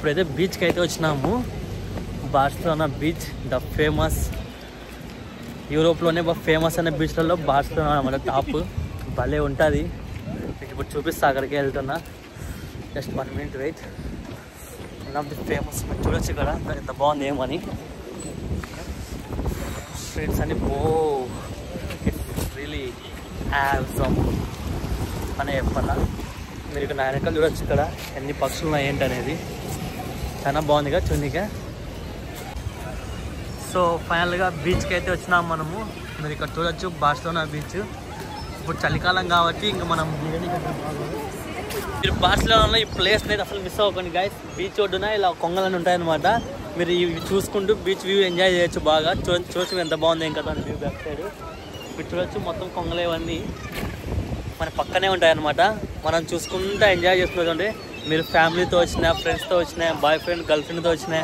ఇప్పుడైతే బీచ్కి అయితే వచ్చినాము. బార్సిలోనా బీచ్, ద ఫేమస్, యూరోప్లోనే ఫేమస్ అనే బీచ్లలో బార్సిలోనా అన్నమాట టాప్. భలే ఉంటుంది. ఇప్పుడు చూపిస్తా, అక్కడికి వెళ్తున్నా. Just 1 minute wait. One of the famous, మీరు చూడొచ్చు ఇక్కడ ఎంత బాగుంది ఏమని. స్ట్రీట్స్ అన్ని ఇట్స్ రియలీ హ్యావ్సమ్ అనే చెప్పాలా. మీరు ఇక్కడ నా వెనకాల చూడొచ్చు ఇక్కడ ఎన్ని పక్షులు ఉన్నాయి ఏంటి అనేది. చాలా బాగుంది కదా చూడనీకే. సో ఫైనల్గా బీచ్కి అయితే వచ్చినాం మనము. మీరు ఇక్కడ చూడొచ్చు బార్సిలోనా బీచ్. ఇప్పుడు చలికాలం కాబట్టి ఇంకా మనం మీరు బార్సిలోనాలో ఈ ప్లేస్ అనేది అసలు మిస్ అవ్వకండి గైస్. బీచ్ ఒడ్డున ఇలా కొంగలని ఉంటాయన్నమాట. మీరు ఇవి చూసుకుంటూ బీచ్ వ్యూ ఎంజాయ్ చేయొచ్చు బాగా. చూడొచ్చు ఎంత బాగుంది ఇంకా వ్యూ బ్యాక్ సైడ్. మీరు చూడొచ్చు మొత్తం కొంగలు ఇవన్నీ మన పక్కనే ఉంటాయన్నమాట. మనం చూసుకుంటూ ఎంజాయ్ చేసుకుంటుంటే మీరు ఫ్యామిలీతో వచ్చినా, ఫ్రెండ్స్తో వచ్చినా, బాయ్ ఫ్రెండ్ గర్ల్ ఫ్రెండ్తో వచ్చినా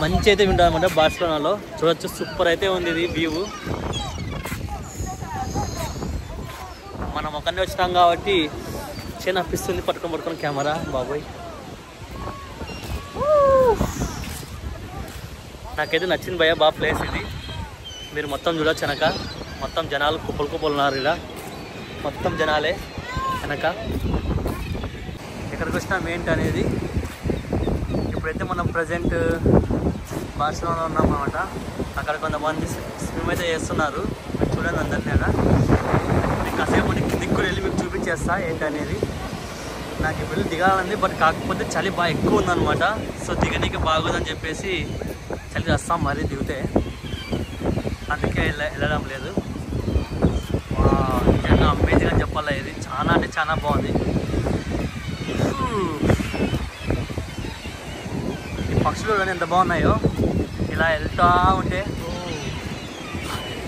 మంచి అయితే ఉంటుంది అనమాట బార్సిలోనాలో. చూడొచ్చు సూపర్ అయితే ఉంది ఇది వ్యూ. మనం ఒకరిని వచ్చినాం కాబట్టి చిన్న అనిపిస్తుంది పట్టుకొని కెమెరా. బాబోయ్ నాకైతే నచ్చింది భయ్య, బాగా ప్లేస్ ఇది. మీరు మొత్తం చూడొచ్చు వెనక మొత్తం జనాలు కుప్పలు ఉన్నారు. ఇలా మొత్తం జనాలే వెనక. ఎక్కడికి వచ్చినాం ఏంటి అనేది. ఇప్పుడైతే మనం ప్రజెంట్ బార్సిలోనా ఉన్నాం అన్నమాట. అక్కడ కొంతమంది స్విమ్ అయితే చేస్తున్నారు. మీరు చూడండి అందరినీ. నేను కాసేపు కిందికి కూడా వెళ్ళి మీకు చూపించేస్తా ఏంటి అనేది. నాకు వెళ్ళి దిగాలండి, బట్ కాకపోతే చలి బాగా ఎక్కువ ఉందన్నమాట. సో దిగనీకి బాగోదని చెప్పేసి చలి వస్తాం మరీ దిగితే, అందుకే వెళ్ళడం లేదు. నిజంగా అమేజింగ్ అని చెప్పాలి. ఇది చాలా అంటే చాలా బాగుంది. ఈ పక్షులు కానీ ఎంత బాగున్నాయో. ఇలా వెళ్తూ ఉంటే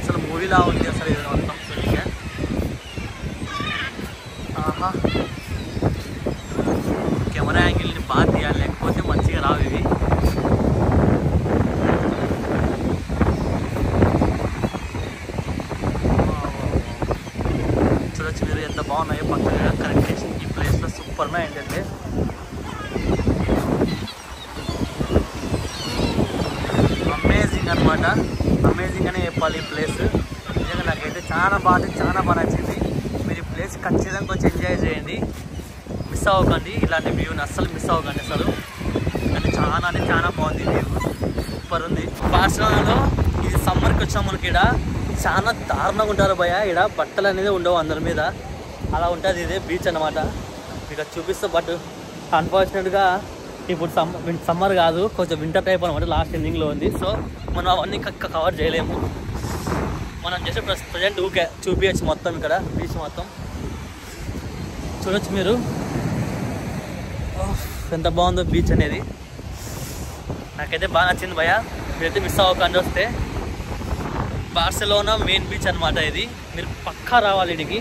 అసలు మూవీలా ఉంది అసలు ఇది మొత్తం చూడగా. ఆహా, కెమెరా యాంగిల్ని బాగా తీయాలి, లేకపోతే మంచిగా రావు ఇవి. చూడొచ్చు మీరు ఎంత బాగున్నాయో పక్కన. కరెక్ట్ ఈ ప్లేస్లో సూపర్ ఉన్నాయి ఏంటంటే. అమేజింగ్ అనమాట. అమేజింగ్ అనే చెప్పాలి ఈ ప్లేస్. నిజంగా నాకైతే చాలా బాగా నచ్చింది. మీరు ఈ ప్లేస్ ఖచ్చితంగా కొంచెం ఎంజాయ్ చేయండి, మిస్ అవ్వకండి. ఇలాంటి వ్యూని అస్సలు మిస్ అవ్వకండి అసలు. అంటే చాలా బాగుంది వ్యూ, సూపర్ ఉంది. బార్సిలోనాలో ఇది సమ్మర్కి వచ్చాం మనకి. ఇక్కడ చాలా దారుణంగా ఉంటారు భయ. ఇక్కడ బట్టలు అనేది ఉండవు అందరి మీద, అలా ఉంటుంది. ఇదే బీచ్ అనమాట. మీకు చూపిస్తా. బట్ అన్ఫార్చునేట్గా ఇప్పుడు సమ్మర్ కాదు, కొంచెం వింటర్ టైప్ అనమాట. లాస్ట్ ఎండింగ్లో ఉంది. సో మనం అవన్నీ కవర్ చేయలేము. మనం జస్ట్ ప్రజెంట్ ఊకే చూపించచ్చు మొత్తం ఇక్కడ బీచ్ మొత్తం. చూడొచ్చు మీరు ఎంత బాగుందో బీచ్ అనేది. నాకైతే బాగా నచ్చింది భయ. మీరైతే మిస్ అవ్వకండి వస్తే. బార్సిలోనా మెయిన్ బీచ్ అనమాట ఇది. మీరు పక్కా రావాలి ఇడికి.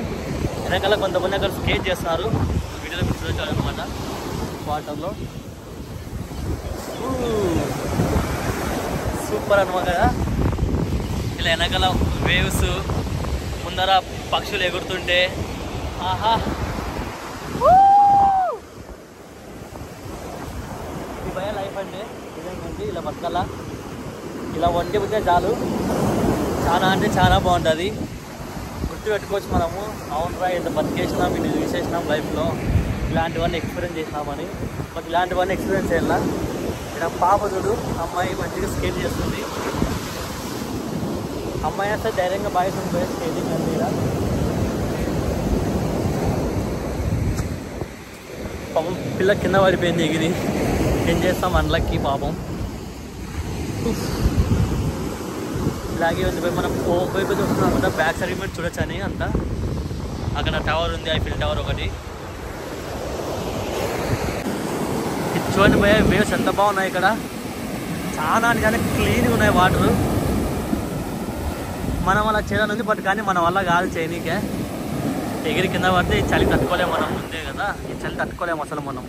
వెనకాల కొంతమంది అక్కడ స్కేట్ చేస్తున్నారు, వీడియోలో మీరు చూడొచ్చు అనమాట. వాటర్లో సూపర్ అనమాట కదా. ఇలా వెనకాల వేవ్స్, ముందర పక్షులు ఎగురుతుంటే ఆహా. ఇది భయ లైఫ్ అంటే ఇదేంటి, ఇలా బతకాల, ఇలా వండి ఉంటే చాలు. చాలా అంటే చాలా బాగుంటుంది. గుర్తుపెట్టుకోవచ్చు మనము. అవునరా ఇంత బతికేసినాం, ఇన్ని చూసేసినాం లైఫ్లో, ఇలాంటివన్నీ ఎక్స్పీరియన్స్ చేసినామని. మాకు ఇలాంటివన్నీ ఎక్స్పీరియన్స్ చేయాల. ఇక్కడ పాప చూడు, అమ్మాయి మంచిగా స్కేట్ చేస్తుంది. అమ్మాయి వస్తే ధైర్యంగా బాయ్స్ ఉంటాయి స్కేటింగ్ అండి. ఇలా పాపం పిల్ల కింద పడిపోయింది ఎగిరి. ఏం చేస్తాం అన్లక్కి పాపం. ఇలాగే ఉంది. మనం వైపు చూస్తున్నాం కదా, బ్యాక్ సైడ్ మీరు చూడొచ్చు అని అంతా. అక్కడ టవర్ ఉంది, ఐఫిల్ టవర్ ఒకటి. ఇది చూడండి భయ, వేవ్స్ ఎంత బాగున్నాయి ఇక్కడ. చాలా క్లీన్గా ఉన్నాయి వాటరు. మనం అలా చేయడం ఉంది, బట్ కానీ మన వల్ల కాదు చేయనీకే. ఎగిరి కింద పడితే ఈ చలి తట్టుకోలేము మనం, ఉందే కదా ఈ చలి తట్టుకోలేము అసలు మనం.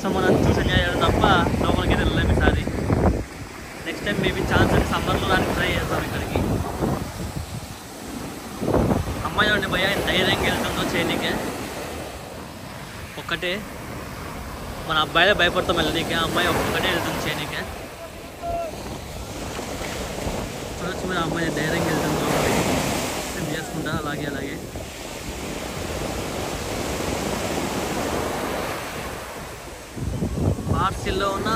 సో మనం చూసి ఎంజాయ్ చేయడం తప్ప లోపలికి అయితే వెళ్ళలేము ఈసారి. నెక్స్ట్ టైం మేబీ ఛాన్స్ అని సమ్మర్లో దానికి ట్రై చేస్తాం ఇక్కడికి. అమ్మాయి చూడండి భయ ధైర్యంగా వెళ్తుందో చేయనీకే. ఒక్కటే మన అబ్బాయిలే భయపడతాం వెళ్ళనీకే, అమ్మాయి ఒక్కటే వెళ్తుంది చేయనీకే. చూడొచ్చు మీరు అమ్మాయి ధైర్యంగా వెళ్తుంది నేను చేసుకుంటా. అలాగే అలాగే పార్సిల్లో ఉన్న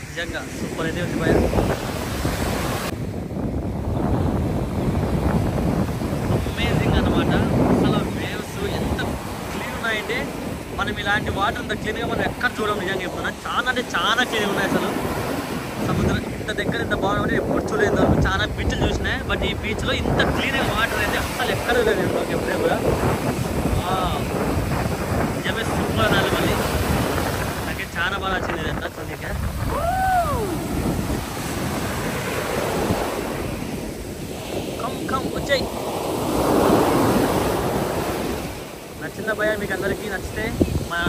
నిజంగా సూపర్ అయితే ఉంది భయ. అమేజింగ్ అనమాట. అసలు వేవ్స్ ఎంత క్లీన్ ఉన్నాయంటే మనం ఇలాంటి వాటర్ అంత క్లీన్గా మనం ఎక్కడ చూడడం నిజంగా చెప్తున్నా. చాలా అంటే చాలా క్లీన్ ఉన్నాయి అసలు. సముద్రం ఇంత దగ్గర ఇంత బాగుంటే ఎప్పుడు చూడలేదు వరకు. చాలా బీచ్లు చూసినాయి బట్ ఈ బీచ్లో ఇంత క్లీన్గా వాటర్ అయితే అసలు ఎక్కడ లేదు నాకు ఎప్పుడే కూడా. నిజమే సూపర్ అనాలి. మళ్ళీ నాకే చాలా బాగా నచ్చింది ఇదంతా చూడక. కమ్ కమ్ వచ్చాయి. నచ్చిందా భయ మీకు అందరికీ? నచ్చితే మా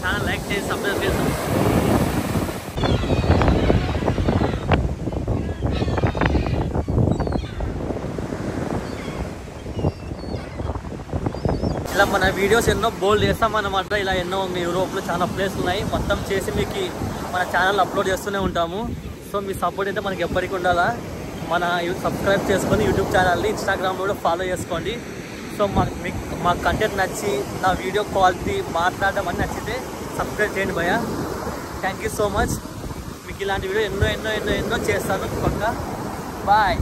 ఛానల్ లైక్ చేసి సబ్స్క్రైబ్ చేస్తాం. ఇలా మన వీడియోస్ ఎన్నో బోల్డ్ చేస్తామన్నమాట. ఇలా ఎన్నో యూరోప్లో చాలా ప్లేస్లు ఉన్నాయి. మొత్తం చేసి మీకు మన ఛానల్ అప్లోడ్ చేస్తూనే ఉంటాము. సో మీ సపోర్ట్ అయితే మనకి ఎప్పటికీ ఉండాలా. మన సబ్స్క్రైబ్ చేసుకొని యూట్యూబ్ ఛానల్ని ఇన్స్టాగ్రామ్లో కూడా ఫాలో చేసుకోండి. సో మా కంటెంట్ నచ్చి నా వీడియో క్వాలిటీ మాట్లాడడం అని నచ్చితే సబ్స్క్రైబ్ చేయండి భయ్యా. Thank you so much. మీకు ఇలాంటి వీడియో ఎన్నో ఎన్నో ఎన్నో ఎన్నో చేస్తాను పక్కా. బాయ్.